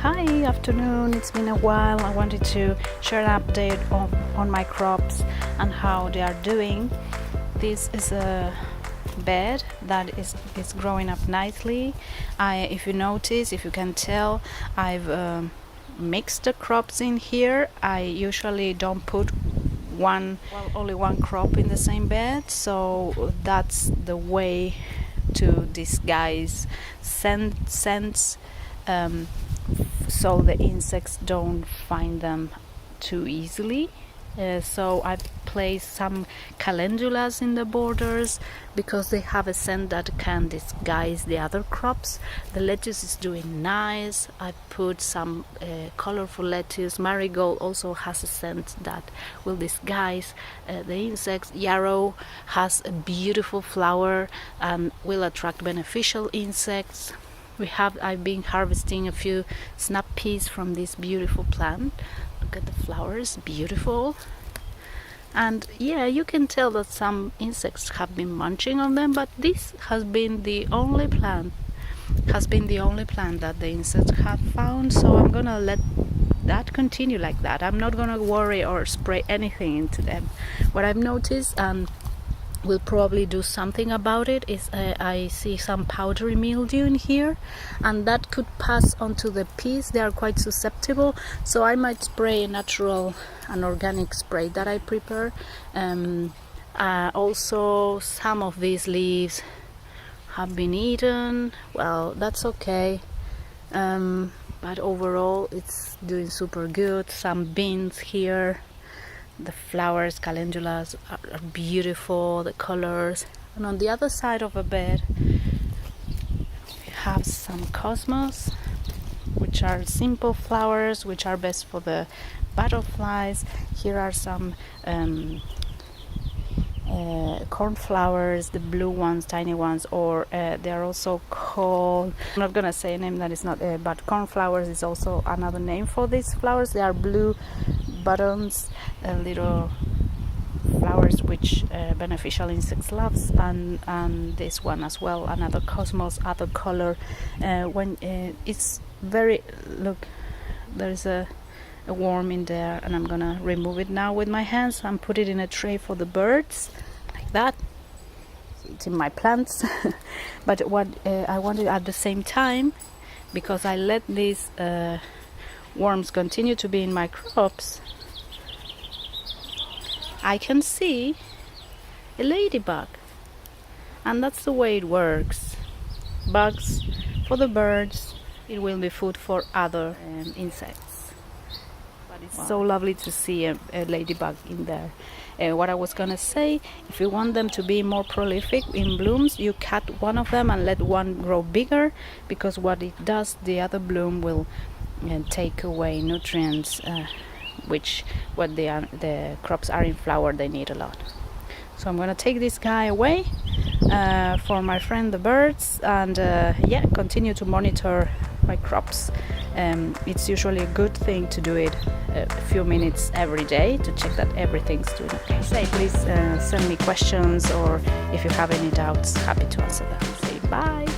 Hi, afternoon. It's been a while. I wanted to share an update on my crops and how they are doing. This is a bed that is growing up nicely. If you can tell, I've mixed the crops in here. I usually don't put only one crop in the same bed, so that's the way to disguise scents, so the insects don't find them too easily. So I've placed some calendulas in the borders because they have a scent that can disguise the other crops. The lettuce is doing nice. I put some colorful lettuce. Marigold also has a scent that will disguise the insects. Yarrow has a beautiful flower and will attract beneficial insects. I've been harvesting a few snap peas from this beautiful plant. Look at the flowers, beautiful. And yeah, you can tell that some insects have been munching on them, but this has been the only plant that the insects have found, so I'm gonna let that continue like that. I'm not gonna worry or spray anything into them. What I've noticed, and we'll probably do something about it, is I see some powdery mildew in here, and that could pass onto the peas. They are quite susceptible, so I might spray an organic spray that I prepare. Also, some of these leaves have been eaten. Well, that's okay, but overall it's doing super good. Some beans here. The flowers, calendulas, are beautiful, the colors. And on the other side of the bed we have some cosmos, which are simple flowers which are best for the butterflies. Here are some cornflowers, the blue ones, tiny ones, or they're also called, I'm not gonna say a name that is not but cornflowers is also another name for these flowers. They are blue buttons, little flowers which beneficial insects loves, and this one as well, another cosmos, other color. When it's very, look, there's a worm in there, and I'm gonna remove it now with my hands and put it in a tray for the birds, like that. It's in my plants. But what I wanted at the same time, because I let these worms continue to be in my crops, I can see a ladybug, and that's the way it works. Bugs for the birds, it will be food for other insects. But it's so lovely to see a ladybug in there. What I was gonna say, if you want them to be more prolific in blooms, you cut one of them and let one grow bigger, because what it does, the other bloom will take away nutrients, which the crops are in flower, they need a lot. So I'm gonna take this guy away for my friend the birds, and continue to monitor my crops. It's usually a good thing to do it a few minutes every day to check that everything's doing okay. Please send me questions, or if you have any doubts, happy to answer them. Say bye.